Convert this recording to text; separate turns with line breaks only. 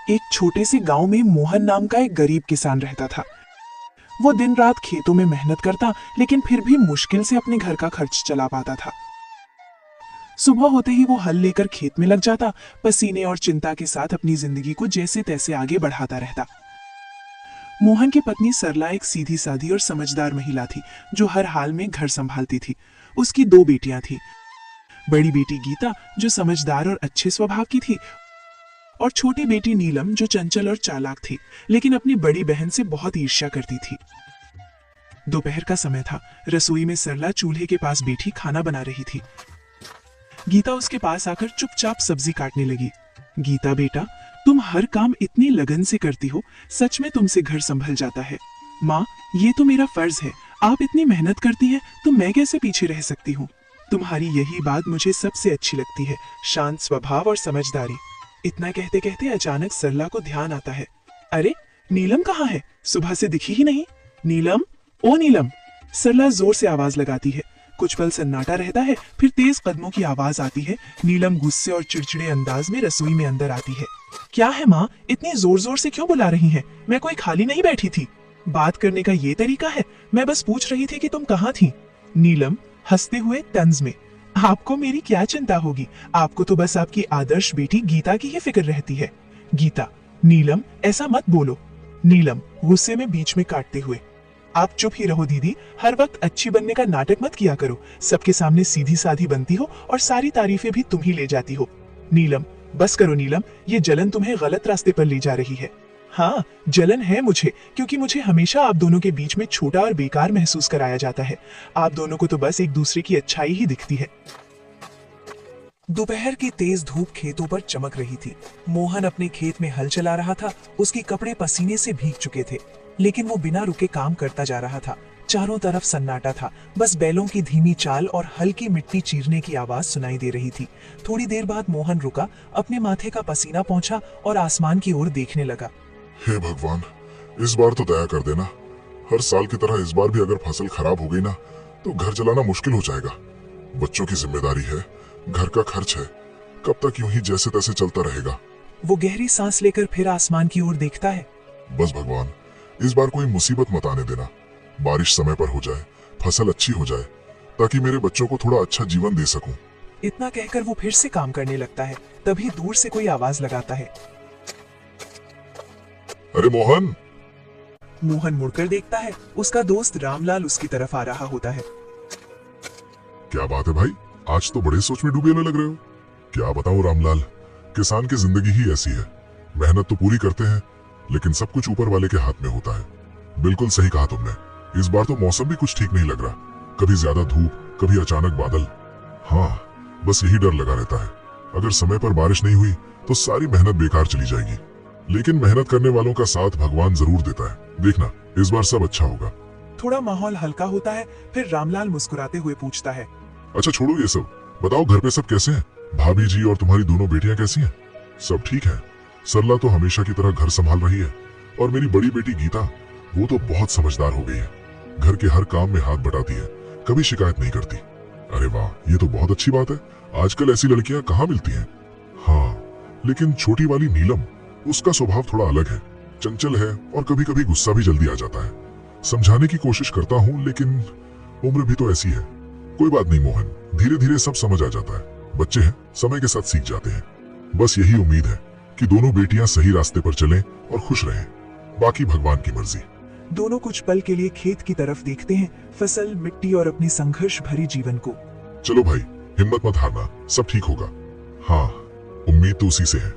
एक छोटे से गांव में मोहन नाम का एक गरीब किसान रहता था। वो दिन रात खेतों में मेहनत करता, लेकिन फिर भी मुश्किल से अपने घर का खर्च चला पाता था। सुबह होते ही वो हल लेकर खेत में लग जाता, पसीने और चिंता के साथ अपनी जिंदगी को जैसे तैसे आगे बढ़ाता रहता। मोहन की पत्नी सरला एक सीधी साधी और समझदार महिला थी, जो हर हाल में घर संभालती थी। उसकी 2 बेटियां थी। बड़ी बेटी गीता, जो समझदार और अच्छे स्वभाव की थी, और छोटी बेटी नीलम, जो चंचल और चालाक थी, लेकिन अपनी बड़ी बहन से बहुत ईर्ष्या करती थी। दोपहर का समय था। रसोई में सरला चूल्हे के पास बैठी खाना बना रही थी। गीता उसके पास आकर चुपचाप सब्जी काटने लगी। गीता बेटा, तुम हर काम इतनी लगन से करती हो, सच में तुमसे घर संभल जाता है। माँ, ये तो मेरा फर्ज है। आप इतनी मेहनत करती हैं, तो मैं कैसे पीछे रह सकती हूँ। तुम्हारी यही बात मुझे सबसे अच्छी लगती है, शांत स्वभाव और समझदारी। इतना कहते कहते अचानक सरला को ध्यान आता है। अरे, नीलम कहाँ है? सुबह से दिखी ही नहीं। नीलम, ओ नीलम! सरला जोर से आवाज लगाती है। कुछ पल सन्नाटा रहता है, फिर तेज कदमों की आवाज आती है। नीलम गुस्से और चिड़चिड़े अंदाज में रसोई में अंदर आती है। क्या है माँ, इतनी जोर जोर से क्यों बुला रही हैं? मैं कोई खाली नहीं बैठी थी। बात करने का ये तरीका है? मैं बस पूछ रही थी कि तुम कहाँ थी। नीलम हंसते हुए तंज में, आपको मेरी क्या चिंता होगी? आपको तो बस आपकी आदर्श बेटी गीता की ही फिक्र रहती है। गीता, नीलम ऐसा मत बोलो। नीलम गुस्से में बीच में काटते हुए, आप चुप ही रहो दीदी, हर वक्त अच्छी बनने का नाटक मत किया करो। सबके सामने सीधी साधी बनती हो और सारी तारीफें भी तुम ही ले जाती हो। नीलम, बस करो नीलम, ये जलन तुम्हें गलत रास्ते पर ले जा रही है। हाँ, जलन है मुझे, क्योंकि मुझे हमेशा आप दोनों के बीच में छोटा और बेकार महसूस कराया जाता है। आप दोनों को तो बस एक दूसरे की अच्छाई ही दिखती है। दोपहर की तेज धूप खेतों पर चमक रही थी। मोहन अपने खेत में हल चला रहा था। उसके कपड़े पसीने से भीग चुके थे, लेकिन वो बिना रुके काम करता जा रहा था। चारों तरफ सन्नाटा था, बस बैलों की धीमी चाल और हल्की मिट्टी चीरने की आवाज सुनाई दे रही थी। थोड़ी देर बाद मोहन रुका, अपने माथे का पसीना पोंछा और आसमान की ओर देखने लगा।
हे भगवान, इस बार तो दया कर देना। हर साल की तरह इस बार भी अगर फसल खराब हो गई ना, तो घर चलाना मुश्किल हो जाएगा। बच्चों की जिम्मेदारी है, घर का खर्च है, कब तक यूं ही जैसे तैसे चलता रहेगा।
वो गहरी सांस लेकर फिर आसमान की ओर देखता है।
बस भगवान, इस बार कोई मुसीबत मत आने देना। बारिश समय पर हो जाए, फसल अच्छी हो जाए, ताकि मेरे बच्चों को थोड़ा अच्छा जीवन दे सकूं।
इतना कहकर वो फिर से काम करने लगता है। तभी दूर से कोई आवाज लगाता है।
अरे मोहन!
मोहन मुड़कर देखता है। उसका दोस्त रामलाल उसकी तरफ आ रहा होता है।
क्या बात है भाई, आज तो बड़े सोच में डूबे हुए लग रहे हो। क्या बताऊं रामलाल, किसान की जिंदगी ही ऐसी है। मेहनत तो पूरी करते हैं, लेकिन सब कुछ ऊपर वाले के हाथ में होता है। बिल्कुल सही कहा तुमने। इस बार तो मौसम भी कुछ ठीक नहीं लग रहा। कभी ज्यादा धूप, कभी अचानक बादल। हाँ, बस यही डर लगा रहता है। अगर समय पर बारिश नहीं हुई तो सारी मेहनत बेकार चली जाएगी। लेकिन मेहनत करने वालों का साथ भगवान जरूर देता है। देखना, इस बार सब अच्छा होगा।
थोड़ा माहौल हल्का होता है, फिर रामलाल मुस्कुराते हुए पूछता है।
अच्छा छोड़ो ये सब, बताओ घर पे सब कैसे हैं? भाभी जी और तुम्हारी दोनों बेटियां कैसी हैं? सब ठीक है। सरला तो हमेशा की तरह घर संभाल रही है, और मेरी बड़ी बेटी गीता, वो तो बहुत समझदार हो गई है। घर के हर काम में हाथ बटाती है, कभी शिकायत नहीं करती। अरे वाह, ये तो बहुत अच्छी बात है। आजकल ऐसी लड़कियां कहाँ मिलती हैं। हाँ, लेकिन छोटी वाली नीलम, उसका स्वभाव थोड़ा अलग है, चंचल है और कभी कभी गुस्सा भी जल्दी आ जाता है। समझाने की कोशिश करता हूँ, लेकिन उम्र भी तो ऐसी है। कोई बात नहीं मोहन, धीरे धीरे सब समझ आ जाता है। बच्चे हैं, समय के साथ सीख जाते हैं। बस यही उम्मीद है कि दोनों बेटियां सही रास्ते पर चलें और खुश रहें। बाकी भगवान की मर्जी।
दोनों कुछ पल के लिए खेत की तरफ देखते हैं, फसल, मिट्टी और अपनी संघर्ष भरी जीवन को।
चलो भाई, हिम्मत मत हारना, सब ठीक होगा। हाँ, उम्मीद तो उसी से है।